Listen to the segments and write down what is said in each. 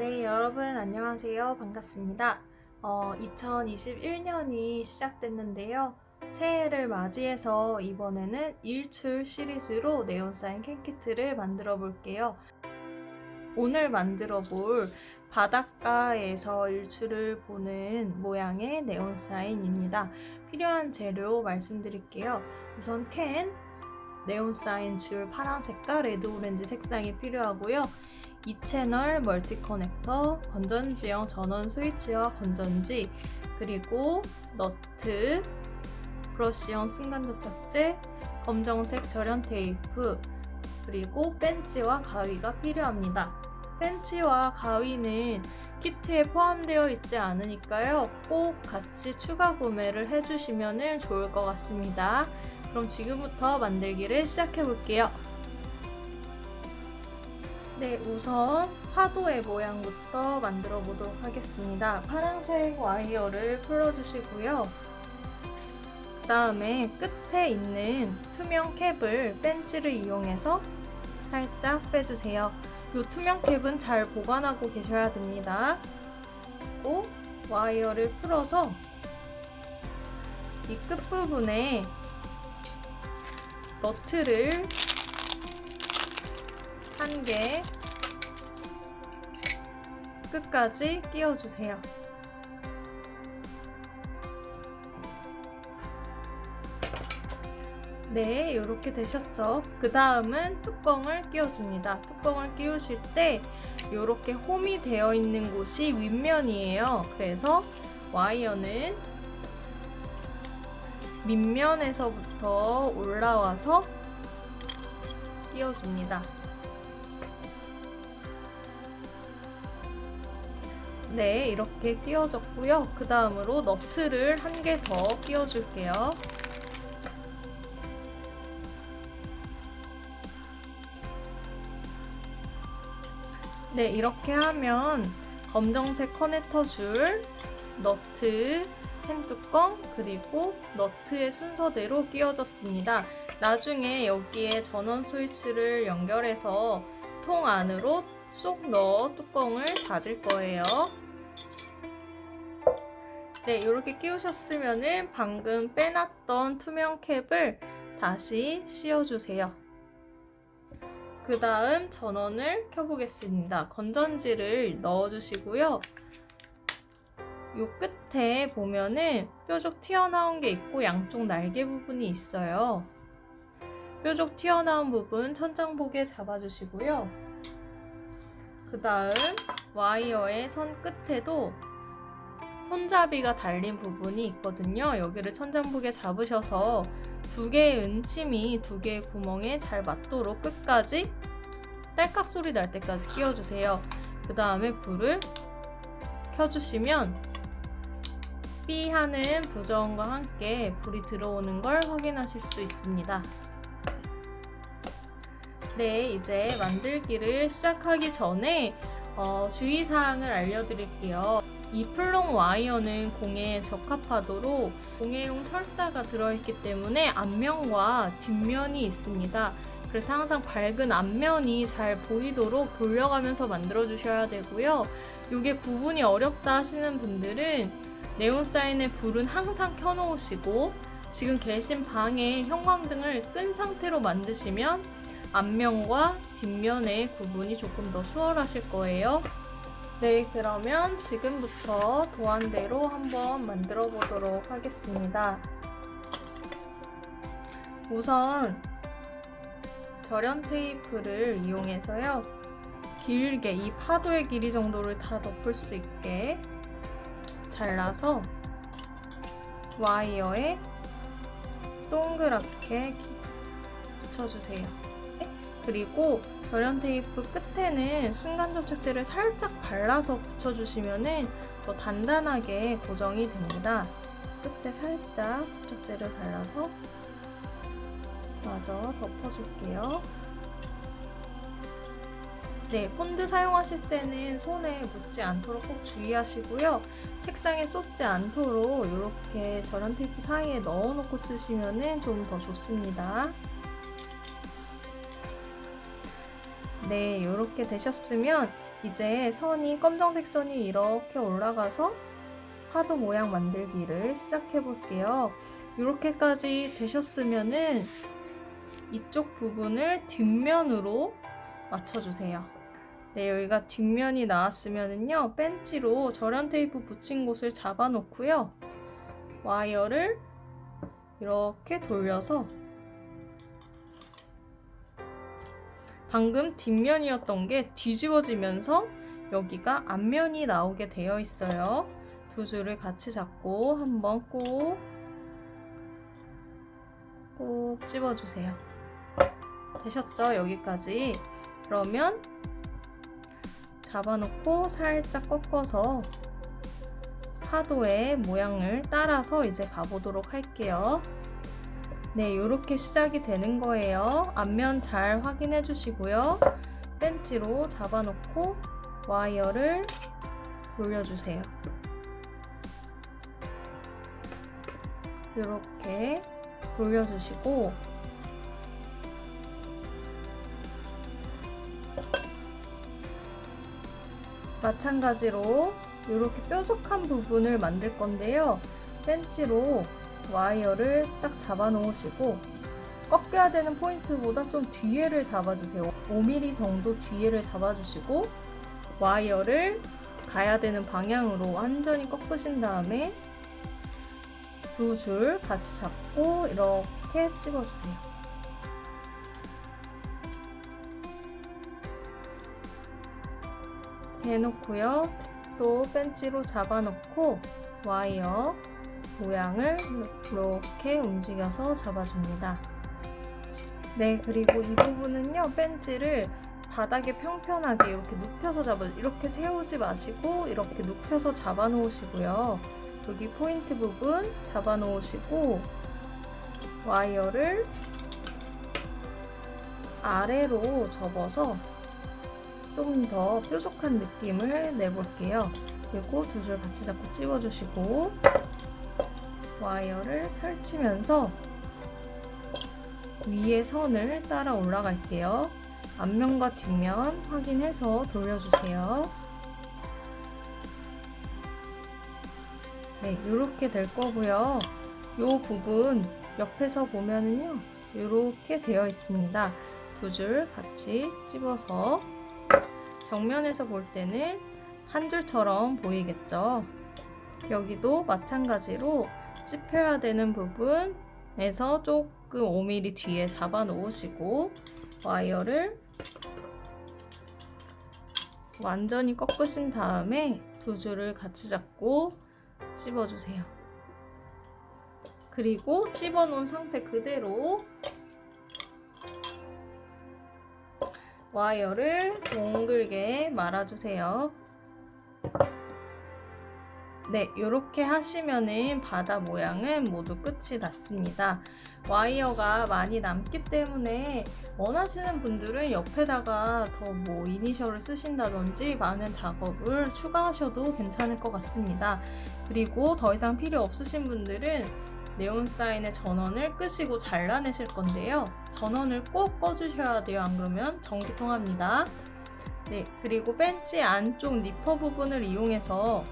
네, 여러분 안녕하세요. 반갑습니다. 2021년이 시작됐는데요. 새해를 맞이해서 이번에는 일출 시리즈로 네온사인 캔키트를 만들어 볼게요. 오늘 만들어 볼 바닷가에서 일출을 보는 모양의 네온사인입니다. 필요한 재료 말씀드릴게요. 우선 캔, 네온사인 줄 파란색과 레드 오렌지 색상이 필요하고요. 2채널 멀티 커넥터, 건전지형 전원 스위치와 건전지, 그리고 너트, 브러쉬형 순간 접착제, 검정색 절연 테이프, 그리고 벤치와 가위가 필요합니다. 벤치와 가위는 키트에 포함되어 있지 않으니까요. 꼭 같이 추가 구매를 해주시면 좋을 것 같습니다. 그럼 지금부터 만들기를 시작해 볼게요. 네, 우선 파도의 모양부터 만들어 보도록 하겠습니다. 파란색 와이어를 풀어주시고요. 그 다음에 끝에 있는 투명 캡을 벤치를 이용해서 살짝 빼주세요. 이 투명 캡은 잘 보관하고 계셔야 됩니다. 그리고 와이어를 풀어서 이 끝부분에 너트를 한 개 끝까지 끼워주세요. 네, 이렇게 되셨죠? 그 다음은 뚜껑을 끼워줍니다. 뚜껑을 끼우실 때 이렇게 홈이 되어 있는 곳이 윗면이에요. 그래서 와이어는 밑면에서부터 올라와서 끼워줍니다. 네, 이렇게 끼워졌고요. 그 다음으로 너트를 한 개 더 끼워줄게요. 네, 이렇게 하면 검정색 커넥터 줄, 너트, 캔뚜껑, 그리고 너트의 순서대로 끼워졌습니다. 나중에 여기에 전원 스위치를 연결해서 통 안으로 쏙 넣어 뚜껑을 닫을 거예요. 네, 이렇게 끼우셨으면 방금 빼놨던 투명 캡을 다시 씌워주세요. 그 다음 전원을 켜보겠습니다. 건전지를 넣어주시고요. 요 끝에 보면은 뾰족 튀어나온 게 있고 양쪽 날개 부분이 있어요. 뾰족 튀어나온 부분 천장복에 잡아주시고요. 그 다음 와이어의 선 끝에도 손잡이가 달린 부분이 있거든요. 여기를 천장복에 잡으셔서 두 개의 은침이 두 개의 구멍에 잘 맞도록 끝까지 딸깍 소리 날 때까지 끼워주세요. 그 다음에 불을 켜주시면 삐 하는 부저음과 함께 불이 들어오는 걸 확인하실 수 있습니다. 네, 이제 만들기를 시작하기 전에 주의사항을 알려드릴게요. 이 플롱 와이어는 공에 적합하도록 공예용 철사가 들어있기 때문에 앞면과 뒷면이 있습니다. 그래서 항상 밝은 앞면이 잘 보이도록 돌려가면서 만들어 주셔야 되고요. 이게 구분이 어렵다 하시는 분들은 네온사인의 불은 항상 켜놓으시고 지금 계신 방에 형광등을 끈 상태로 만드시면 앞면과 뒷면의 구분이 조금 더 수월하실 거예요. 네, 그러면 지금부터 도안대로 한번 만들어 보도록 하겠습니다. 우선 절연 테이프를 이용해서요. 길게 이 파도의 길이 정도를 다 덮을 수 있게 잘라서 와이어에 동그랗게 붙여주세요. 그리고 절연 테이프 끝에는 순간 접착제를 살짝 발라서 붙여주시면 더 단단하게 고정이 됩니다. 끝에 살짝 접착제를 발라서 마저 덮어줄게요. 네, 폰드 사용하실 때는 손에 묻지 않도록 꼭 주의하시고요. 책상에 쏟지 않도록 이렇게 절연 테이프 사이에 넣어놓고 쓰시면 좀 더 좋습니다. 네, 이렇게 되셨으면 이제 선이 검정색 선이 이렇게 올라가서 파도 모양 만들기를 시작해 볼게요. 이렇게까지 되셨으면은 이쪽 부분을 뒷면으로 맞춰주세요. 네, 여기가 뒷면이 나왔으면은요, 벤치로 절연 테이프 붙인 곳을 잡아 놓고요, 와이어를 이렇게 돌려서 방금 뒷면이었던 게 뒤집어지면서 여기가 앞면이 나오게 되어 있어요. 두 줄을 같이 잡고 한번 꾹 집어주세요. 되셨죠? 여기까지. 그러면 잡아놓고 살짝 꺾어서 파도의 모양을 따라서 이제 가보도록 할게요. 네, 이렇게 시작이 되는 거예요. 앞면 잘 확인해 주시고요. 벤치로 잡아놓고 와이어를 돌려주세요. 이렇게 돌려주시고 마찬가지로 이렇게 뾰족한 부분을 만들 건데요. 벤치로 와이어를 딱 잡아 놓으시고 꺾여야 되는 포인트보다 좀 뒤에를 잡아주세요. 5mm 정도 뒤에를 잡아주시고 와이어를 가야 되는 방향으로 완전히 꺾으신 다음에 두 줄 같이 잡고 이렇게 찝어주세요. 해놓고요. 또 벤치로 잡아놓고 와이어 모양을 이렇게 움직여서 잡아줍니다. 네, 그리고 이 부분은요, 벤치를 바닥에 평평하게 이렇게 눕혀서 잡아주세요. 이렇게 세우지 마시고 이렇게 눕혀서 잡아 놓으시고요. 여기 포인트 부분 잡아 놓으시고 와이어를 아래로 접어서 좀 더 뾰족한 느낌을 내볼게요. 그리고 두 줄 같이 잡고 찝어주시고 와이어를 펼치면서 위에 선을 따라 올라갈게요. 앞면과 뒷면 확인해서 돌려주세요. 네, 이렇게 될 거고요. 이 부분 옆에서 보면은요, 이렇게 되어 있습니다. 두 줄 같이 찝어서 정면에서 볼 때는 한 줄처럼 보이겠죠. 여기도 마찬가지로 찝혀야 되는 부분에서 조금 5mm 뒤에 잡아 놓으시고 와이어를 완전히 꺾으신 다음에 두 줄을 같이 잡고 찝어주세요. 그리고 찝어 놓은 상태 그대로 와이어를 동글게 말아주세요. 네, 이렇게 하시면은 바다 모양은 모두 끝이 났습니다. 와이어가 많이 남기 때문에 원하시는 분들은 옆에다가 더 뭐 이니셜을 쓰신다든지 많은 작업을 추가하셔도 괜찮을 것 같습니다. 그리고 더 이상 필요 없으신 분들은 네온사인의 전원을 끄시고 잘라내실 건데요. 전원을 꼭 꺼주셔야 돼요. 안 그러면 전기 통합니다. 네, 그리고 벤치 안쪽 니퍼 부분을 이용해서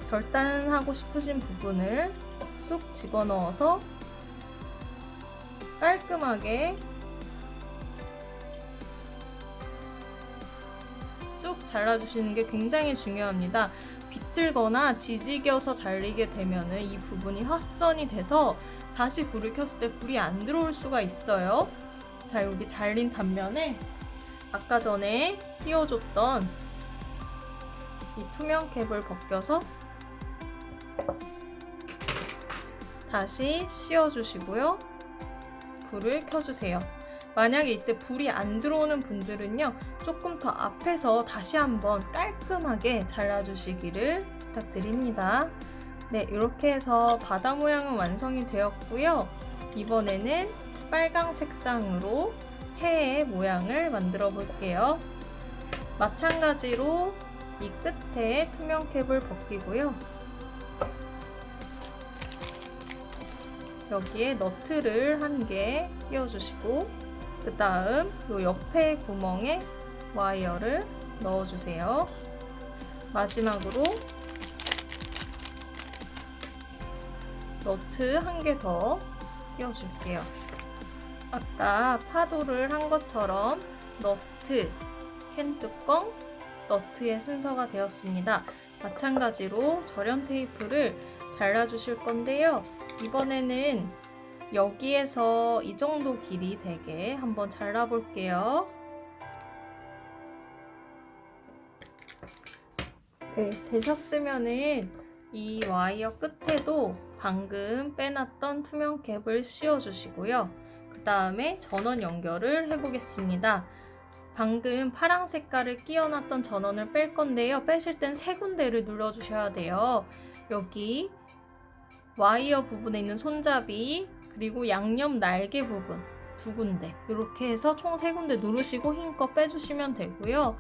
절단하고 싶으신 부분을 쑥 집어넣어서 깔끔하게 뚝 잘라주시는 게 굉장히 중요합니다. 비틀거나 지지겨서 잘리게 되면은 이 부분이 합선이 돼서 다시 불을 켰을 때 불이 안 들어올 수가 있어요. 자, 여기 잘린 단면에 아까 전에 끼워줬던 이 투명 캡을 벗겨서 다시 씌워주시고요. 불을 켜주세요. 만약에 이때 불이 안 들어오는 분들은요, 조금 더 앞에서 다시 한번 깔끔하게 잘라주시기를 부탁드립니다. 네, 이렇게 해서 바다 모양은 완성이 되었고요. 이번에는 빨강 색상으로 해의 모양을 만들어 볼게요. 마찬가지로 이 끝에 투명 캡을 벗기고요. 여기에 너트를 한 개 끼워주시고 그 다음 이 옆에 구멍에 와이어를 넣어주세요. 마지막으로 너트 한 개 더 끼워줄게요. 아까 파도를 한 것처럼 너트, 캔 뚜껑, 너트의 순서가 되었습니다. 마찬가지로 절연 테이프를 잘라주실 건데요. 이번에는 여기에서 이 정도 길이 되게 한번 잘라볼게요. 네, 되셨으면은 이 와이어 끝에도 방금 빼놨던 투명 캡을 씌워주시고요. 그 다음에 전원 연결을 해보겠습니다. 방금 파랑 색깔을 끼워놨던 전원을 뺄 건데요. 빼실 땐 세 군데를 눌러주셔야 돼요. 여기 와이어 부분에 있는 손잡이, 그리고 양옆 날개 부분 두 군데, 이렇게 해서 총 세 군데 누르시고 힘껏 빼주시면 되고요.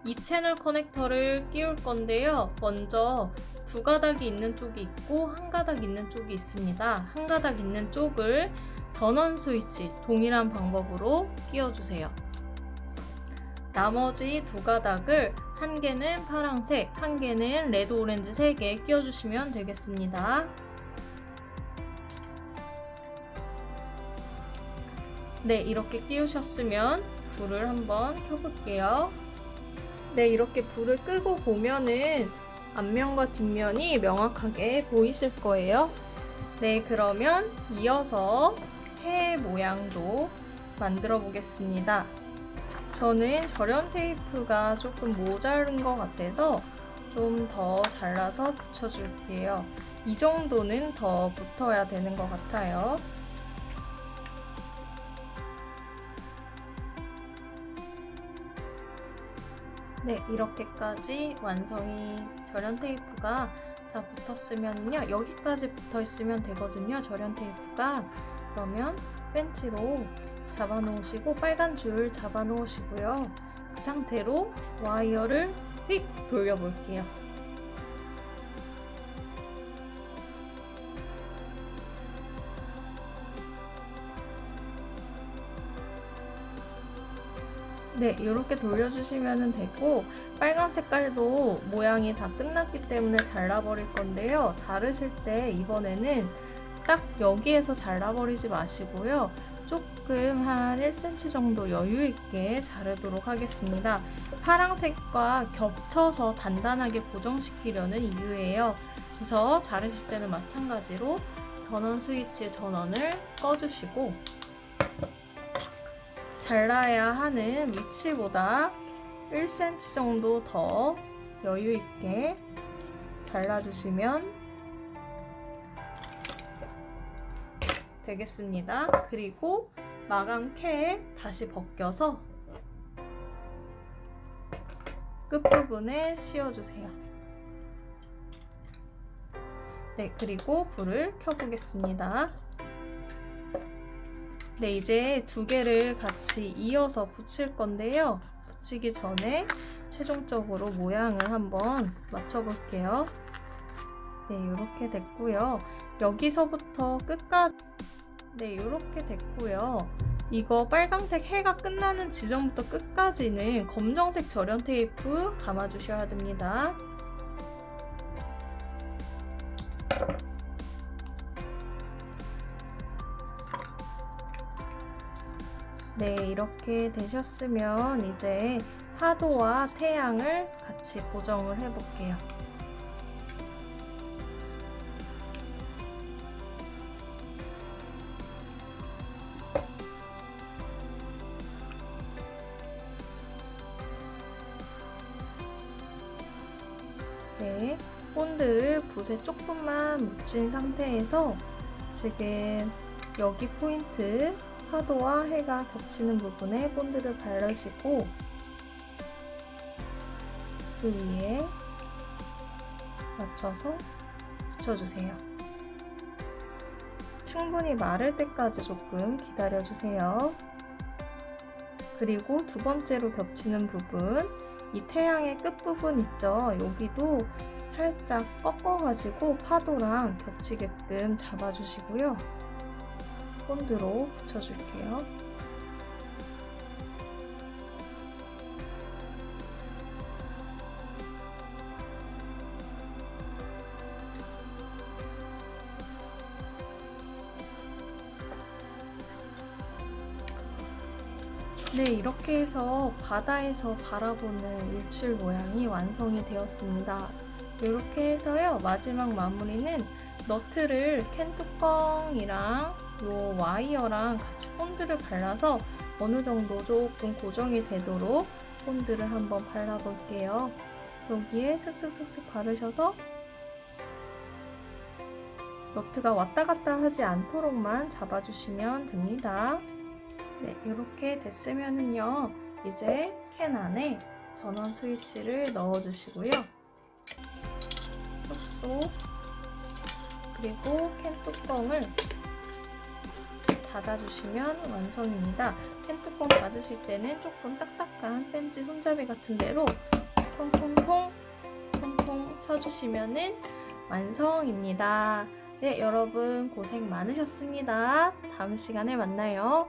이 채널 커넥터를 끼울 건데요. 먼저 두 가닥이 있는 쪽이 있고 한 가닥 있는 쪽이 있습니다. 한 가닥 있는 쪽을 전원 스위치 동일한 방법으로 끼워주세요. 나머지 두 가닥을 한 개는 파란색, 한 개는 레드 오렌지 3개 끼워주시면 되겠습니다. 네, 이렇게 끼우셨으면 불을 한번 켜볼게요. 네, 이렇게 불을 끄고 보면은 앞면과 뒷면이 명확하게 보이실 거예요. 네, 그러면 이어서 해 모양도 만들어 보겠습니다. 저는 절연 테이프가 조금 모자른 것 같아서 좀 더 잘라서 붙여줄게요. 이 정도는 더 붙어야 되는 것 같아요. 네, 이렇게까지 완성이 절연 테이프가 다 붙었으면요. 여기까지 붙어 있으면 되거든요. 절연 테이프가. 그러면 벤치로 잡아 놓으시고 빨간 줄 잡아 놓으시고요. 그 상태로 와이어를 휙 돌려 볼게요. 네, 이렇게 돌려주시면 되고, 빨간 색깔도 모양이 다 끝났기 때문에 잘라버릴 건데요. 자르실 때 이번에는 딱 여기에서 잘라버리지 마시고요. 조금 한 1cm 정도 여유 있게 자르도록 하겠습니다. 파란색과 겹쳐서 단단하게 고정시키려는 이유예요. 그래서 자르실 때는 마찬가지로 전원 스위치의 전원을 꺼주시고, 잘라야 하는 위치보다 1cm 정도 더 여유 있게 잘라주시면 되겠습니다. 그리고 마감 캡 다시 벗겨서 끝부분에 씌워주세요. 네, 그리고 불을 켜보겠습니다. 네, 이제 두 개를 같이 이어서 붙일 건데요. 붙이기 전에 최종적으로 모양을 한번 맞춰볼게요. 네, 이렇게 됐고요. 여기서부터 끝까지, 네, 이렇게 됐고요. 이거 빨강색 해가 끝나는 지점부터 끝까지는 검정색 절연 테이프 감아주셔야 됩니다. 네, 이렇게 되셨으면 이제 파도와 태양을 같이 고정을 해볼게요. 네, 본드를 붓에 조금만 묻힌 상태에서 지금 여기 포인트 파도와 해가 겹치는 부분에 본드를 바르시고 그 위에 맞춰서 붙여주세요. 충분히 마를 때까지 조금 기다려주세요. 그리고 두 번째로 겹치는 부분, 이 태양의 끝부분 있죠? 여기도 살짝 꺾어가지고 파도랑 겹치게끔 잡아주시고요. 본드로 붙여줄게요. 네, 이렇게 해서 바다에서 바라보는 일출 모양이 완성이 되었습니다. 이렇게 해서요, 마지막 마무리는 너트를 캔 뚜껑이랑 요 와이어랑 같이 본드를 발라서 어느 정도 조금 고정이 되도록 본드를 한번 발라볼게요. 여기에 슥슥슥슥 바르셔서 너트가 왔다 갔다 하지 않도록만 잡아주시면 됩니다. 네, 이렇게 됐으면은요, 이제 캔 안에 전원 스위치를 넣어주시고요. 쏙쏙. 그리고 캔 뚜껑을 닫아주시면 완성입니다. 캔 뚜껑 닫으실 때는 조금 딱딱한 벤치 손잡이 같은 데로 통통통 통통 쳐주시면은 완성입니다. 네, 여러분 고생 많으셨습니다. 다음 시간에 만나요.